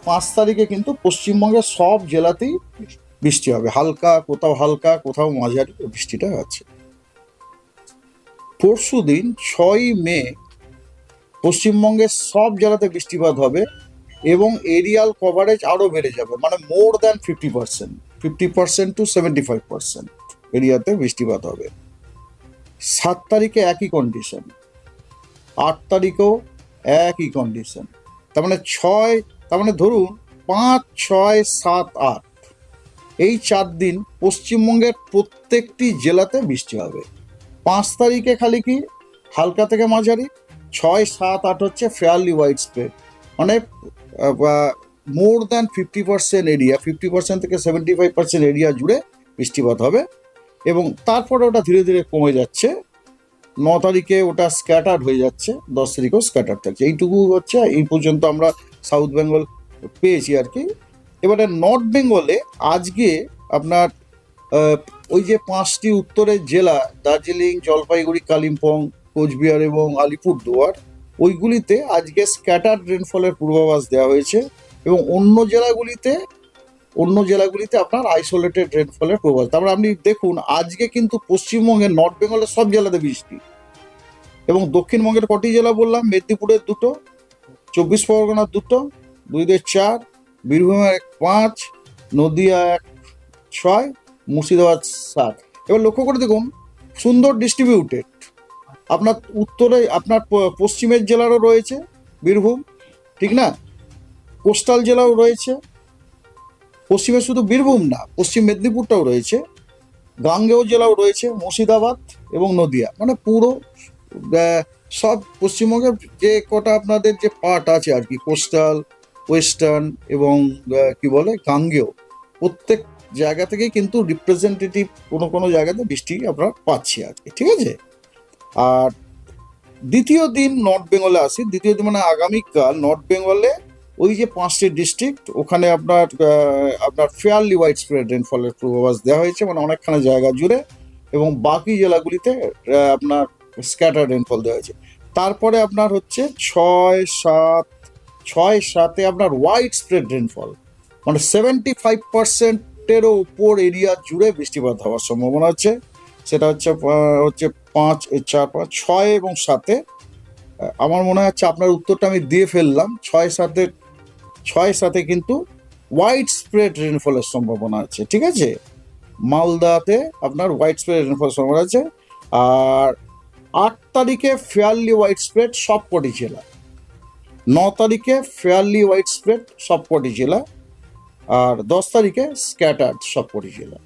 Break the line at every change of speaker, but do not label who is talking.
5 তারিখে কিন্তু পশ্চিমবঙ্গের সব জেলাতেই বৃষ্টি হবে, হালকা কোথাও মাঝারি বৃষ্টিটা আছে। পরশু দিন 6ই মে পশ্চিমবঙ্গের সব জেলাতে বৃষ্টিপাত হবে এবং এরিয়াল কভারেজ আরো বেড়ে যাবে, মানে মোর দ্যান 50% টু 75% এরিয়াতে বৃষ্টিপাত হবে। 7 তারিখে একই কন্ডিশন, 8 তারিখেও একই কন্ডিশন। তার মানে ধরুন 5, 6, 7, 8 এই 4 দিন পশ্চিমবঙ্গের প্রত্যেকটি জেলাতে বৃষ্টি হবে। 5 তারিখে খালি কি হালকা থেকে মাঝারি, 6, 7, 8 হচ্ছে ফেয়ারলি ওয়াইড স্প্রেড, মানে মোর দ্যান 50% এরিয়া, 50% থেকে 75% এরিয়া জুড়ে বৃষ্টিপাত হবে এবং তারপরে ওটা ধীরে ধীরে কমে যাচ্ছে। 9 তারিখে ওটা স্ক্যাটার্ড হয়ে যাচ্ছে, 10 তারিখেও স্ক্যাটার্ড থাকছে। এইটুকু হচ্ছে এই পর্যন্ত আমরা সাউথ বেঙ্গল পেয়েছি আর কি। এবারে নর্থ বেঙ্গলে আজকে আপনার ওই যে 5টি উত্তরের জেলা দার্জিলিং, জলপাইগুড়ি, কালিম্পং, কোচবিহার এবং আলিপুরদুয়ার, ওইগুলিতে আজকে স্ক্যাটার্ড রেনফলের পূর্বাভাস দেওয়া হয়েছে এবং অন্য জেলাগুলিতে আপনার আইসোলেটেড রেনফলের পূর্বাভাস। তারপরে আপনি দেখুন আজকে কিন্তু পশ্চিমবঙ্গের নর্থ বেঙ্গলের সব জেলাতে বৃষ্টি এবং দক্ষিণবঙ্গের কটি জেলা বললাম, মেদিনীপুরের 2টো, 24 পরগনার 2টো, 2 4, বীরভূমের 5, নদিয়া 1, 6, মুর্শিদাবাদ 7। এবার লক্ষ্য করে দেখুন সুন্দর ডিস্ট্রিবিউটেড। আপনার উত্তরে আপনার পশ্চিমের জেলারও রয়েছে বীরভূম, ঠিক না, কোস্টাল জেলাও রয়েছে, পশ্চিমে শুধু বীরভূম না, পশ্চিম মেদিনীপুরটাও রয়েছে, গাঙ্গেয় জেলাও রয়েছে, মুর্শিদাবাদ এবং নদিয়া, মানে পুরো সব পশ্চিমবঙ্গের যে কটা আপনাদের যে পার্ট আছে আর কি, কোস্টাল, ওয়েস্টার্ন এবং কি বলে গাঙ্গেয়, প্রত্যেক জায়গা থেকেই কিন্তু রিপ্রেজেন্টেটিভ কোনো জায়গাতে বৃষ্টি আমরা পাচ্ছি আর কি, ঠিক আছে। আর দ্বিতীয় দিন নর্থ বেঙ্গলে আসি, দ্বিতীয় দিন মানে আগামীকাল নর্থ বেঙ্গলে ওই যে 5টি ডিস্ট্রিক্ট, ওখানে আপনার ফেয়ারলি ওয়াইড স্প্রেড রেনফলের পূর্বাভাস দেওয়া হয়েছে, মানে অনেকখানি জায়গা জুড়ে, এবং বাকি জেলাগুলিতে আপনার স্ক্যাটার রেনফল দেওয়া হয়েছে। তারপরে আপনার হচ্ছে 6-7-এ আপনার ওয়াইড স্প্রেড রেনফল, মানে 75%-এরও উপর এরিয়া জুড়ে বৃষ্টিপাত হওয়ার সম্ভাবনা আছে। সেটা হচ্ছে 5, 4, 5, 6 এবং 7-এ। আমার মনে হচ্ছে আপনার উত্তরটা আমি দিয়ে ফেললাম। 6-7-এ কিন্তু ওয়াইড স্প্রেড রেনফলের সম্ভাবনা আছে, ঠিক আছে। মালদাতে আপনার ওয়াইড স্প্রেড রেনফলের সম্ভাবনা আছে। আর 8 তারিখে ফেয়ারলি ওয়াইড স্প্রেড সবকটি জেলা, 9 তারিখে ফেয়ারলি ওয়াইড স্প্রেড সবকটি জেলা, আর 10 তারিখে স্ক্যাটার্ড সবকটি জেলা।